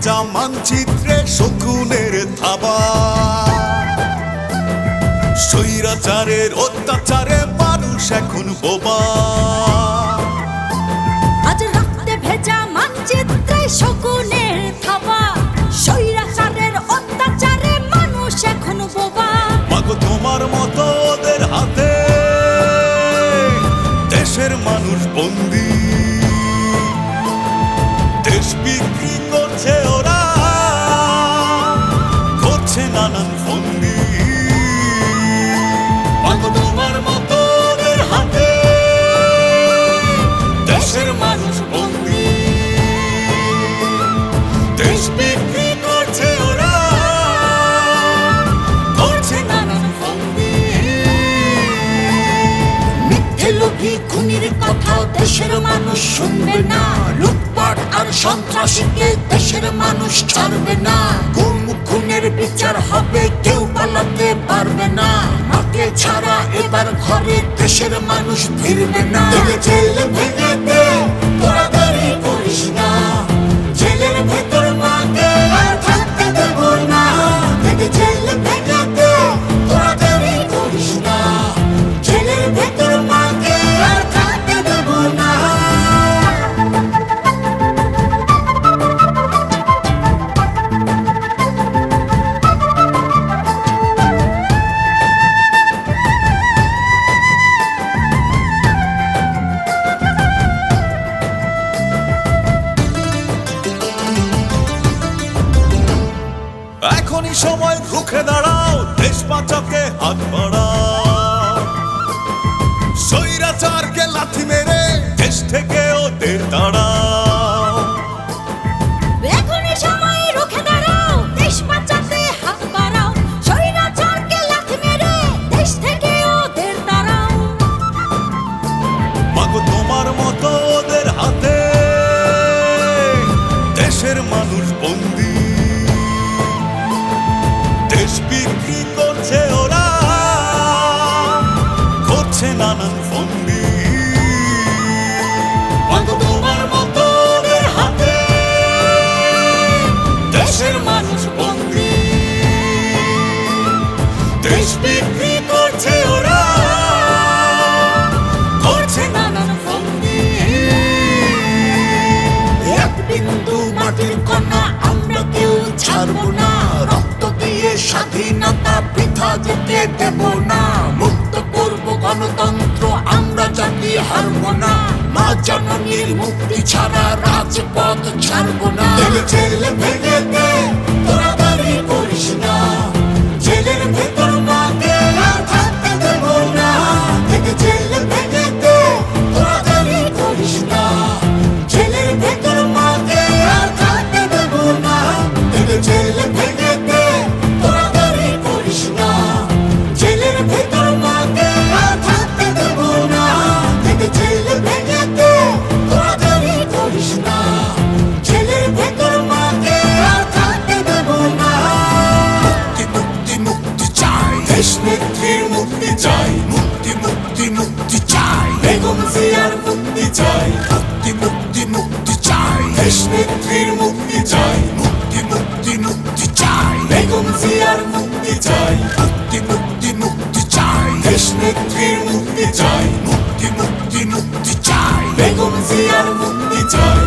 ভেজা মানচিত্রে শকুনের থাবা। স্বৈরাচারের অত্যাচারে মানুষ এখন বোবা। আজ রক্তে ভেজা মানচিত্রে শকুনের থাবা। স্বৈরাচারের অত্যাচারে মানুষ এখন বোবা। মাগো তোমার মতো ওদের হাতে দেশের মানুষ বন্দী। দেশ বিক্রি করছে ওরা, করছে নানান ফন্দি। মাগো তোমার মতো ওদের হাতে দেশের মানুষ বন্দী। দেশ বিক্রি করছে ওরা, করছে নানান ফন্দি। মিথ্যে লোভী খুনির কথা দেশের মানুষ শুনবে না। লুটপাট আর সন্ত্রাসীকে দেশের মানুষ ছাড়বে না। গুম খুনের বিচার হবে, কেউ পালাতে পারবে না। মাকে ছাড়া এবার ঘরে দেশের মানুষ ফিরবে না। জেল ভেঙে দে, তোরা দেরি করিস না। জেলের ভেতর মাকে আর থাকতে দেব না। জেল ভেঙে দে, তোরা দেরি করিস না। জেলের ভেতর মাকে আর থাকতে দেব না। এখনই সময় রুখে দাঁড়াও, দেশ বাঁচাতে হাত বাড়াও। স্বৈরাচারকে লাথি মেরে দেশ থেকে ওদের তাড়াও। এখনই সময় রুখে দাঁড়াও, দেশ বাঁচাতে হাত বাড়াও। স্বৈরাচারকে লাথি মেরে দেশ থেকে ওদের তাড়াও। মাগো তোমার মতো ওদের হাতে দেশের মানুষ বন্দী। দেশ বিক্রি করছে ওরা, করছে নানান ফন্দি। মাগো তোমার মতো ওদের হাতে দেশের মানুষ বন্দী। দেশ বিক্রি করছে ওরা, করছে নানান ফন্দি। এক বিন্দু মাটির কণা আমরা কেউ ছাড়বো না। রক্ত দিয়ে স্বাধীনতা বৃথা যেতে দেব না। মুক্ত করব গণতন্ত্র, আমরা জাতি হারবো না। মা জননীর মুক্তি ছাড়া রাজপথ ছাড়বো না। জেল ভেঙে দে, তোরা দেরি করিস না। জেলের ভেতর মাকে আর থাকতে দেব না। জেল ভেঙে দে, তোরা দেরি করিস না। জেলের ভেতর মাকে আর থাকতে দেব না। জেল ভেঙে দে, তোরা দেরি করিস না। জেলের ভেতর মাকে আর থাকতে দেব না। জেল ভেঙে দে, তোরা দেরি করিস না। জেলের ভেতর মাকে আর থাকতে দেব না। মুক্তি মুক্তি মুক্তি চাই, দেশ নেত্রীর মুক্তি চাই। মুক্তি মুক্তি মুক্তি চাই, বেগম জিয়ার মুক্তি চাই। মুক্তি মুক্তি মুক্তি চাই, দেশ নেত্রীর মুক্তি চাই। মুক্তি মুক্তি মুক্তি চাই, বেগম জিয়ার মুক্তি চাই। মুক্তি মুক্তি মুক্তি চাই, দেশ নেত্রীর মুক্তি চাই। মুক্তি মুক্তি মুক্তি চাই, বেগম জিয়ার মুক্তি চাই।